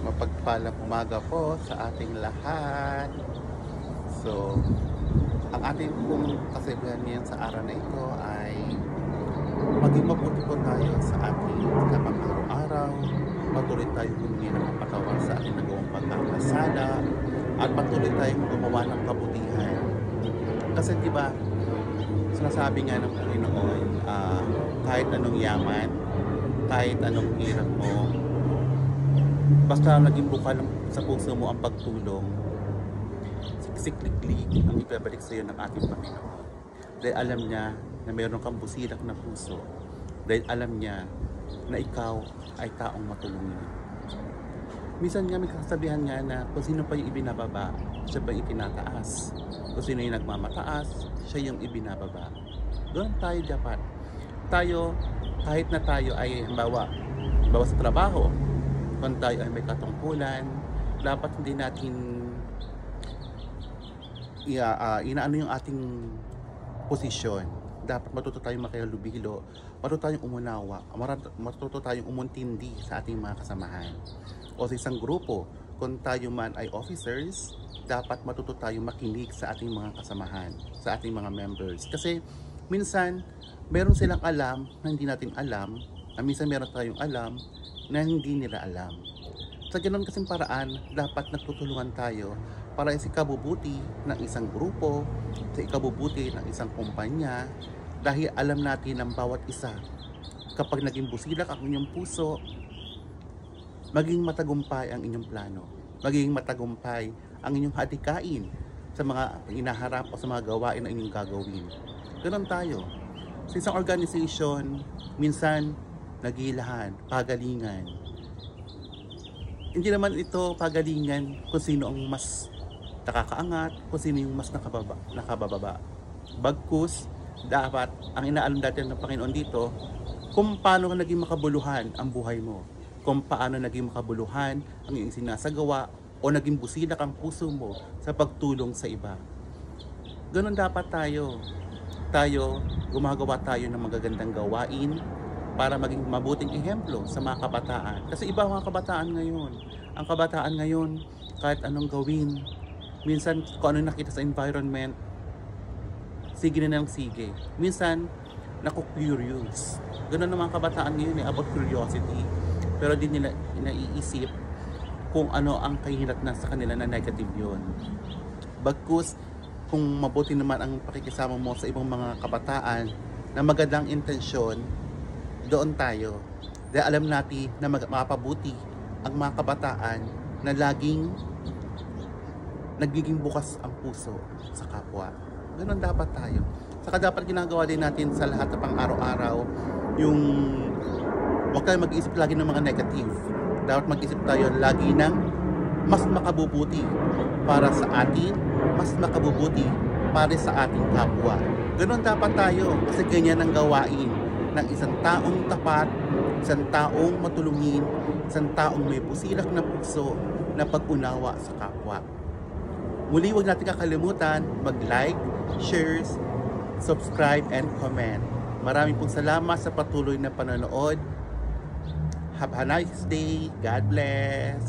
Mapagpalang umaga po sa ating lahat. So, ang ating pong kasabihan ngayon sa araw na ito ay maging mabuti po tayo sa ating kapag-araw-araw. Patuloy tayo humingi ng kapatawaran sa ating nagawang pagkakasala at patuloy tayong gumawa ng kabutihan. Kasi diba, sinasabi nga ng Panginoon, kahit anong yaman, kahit anong hirap mo, basta naging bukal sa puso mo ang pagtulong, siksiklikli ang ibabalik sa iyo ng ating Panginoon. Dahil alam niya na mayroon kang busilak na puso. Dahil alam niya na ikaw ay taong matulungin. Minsan nga may kasabihan nga na kung sino pa yung ibinababa, siya pa yung itinataas. Kung sino yung nagmamataas, siya yung ibinababa. Doon tayo dapat. Tayo, kahit na tayo ay halimbawa sa trabaho, kung tayo ay may katungkulan, dapat hindi natin inaano yung ating posisyon. Dapat matuto tayong makihalubilo, matuto tayong umunawa, matuto tayong umuntindi sa ating mga kasamahan. O sa isang grupo, kung tayo man ay officers, dapat matuto tayong makinig sa ating mga kasamahan, sa ating mga members. Kasi minsan, meron silang alam na hindi natin alam, na minsan meron tayong alam na hindi nila alam. Sa ganun kasing paraan, dapat nagtutulungan tayo para sa ikabubuti ng isang grupo, sa ikabubuti ng isang kumpanya, dahil alam natin ng bawat isa, kapag naging busilak ang inyong puso, maging matagumpay ang inyong plano, maging matagumpay ang inyong hadikain sa mga inaharap o sa mga gawain na inyong gagawin. Ganun tayo. Sa isang organization, minsan, nagilahan, pagalingan. Hindi naman ito pagalingan kung sino ang mas nakakaangat, kung sino yung mas nakabababa. Bagkus, dapat ang inaalam natin ng Panginoon dito, kung paano naging makabuluhan ang buhay mo, kung paano naging makabuluhan ang iyong sinasagawa o naging busilak ang puso mo sa pagtulong sa iba. Ganon dapat tayo. Gumagawa tayo ng magagandang gawain para maging mabuting ehemplo sa mga kabataan. Kasi iba ang mga kabataan ngayon. Ang kabataan ngayon, kahit anong gawin, minsan kung ano nakita sa environment, sige na lang sige. Minsan, naku-curious. Ganun ang mga kabataan ngayon about curiosity. Pero di nila naiisip kung ano ang kahinatnan sa kanila na negative yun. Bagkus, kung mabuti naman ang pakikisama mo sa ibang mga kabataan na magandang intensyon, doon tayo. Dahil alam natin na mapabuti ang mga kabataan na laging nagiging bukas ang puso sa kapwa. Ganun dapat tayo. Saka dapat ginagawa din natin sa lahat na pang-araw-araw yung huwag tayo mag-isip lagi ng mga negative. Dapat mag-isip tayo lagi ng mas makabubuti para sa atin, mas makabubuti para sa ating kapwa. Ganun dapat tayo kasi ganyan ang gawain ng isang taong tapat, isang taong matulungin, isang taong may busilak na puso na pag-unawa sa kapwa. Muli, huwag natin kakalimutan mag-like, share, subscribe, and comment. Maraming pong salamat sa patuloy na panonood. Have a nice day. God bless.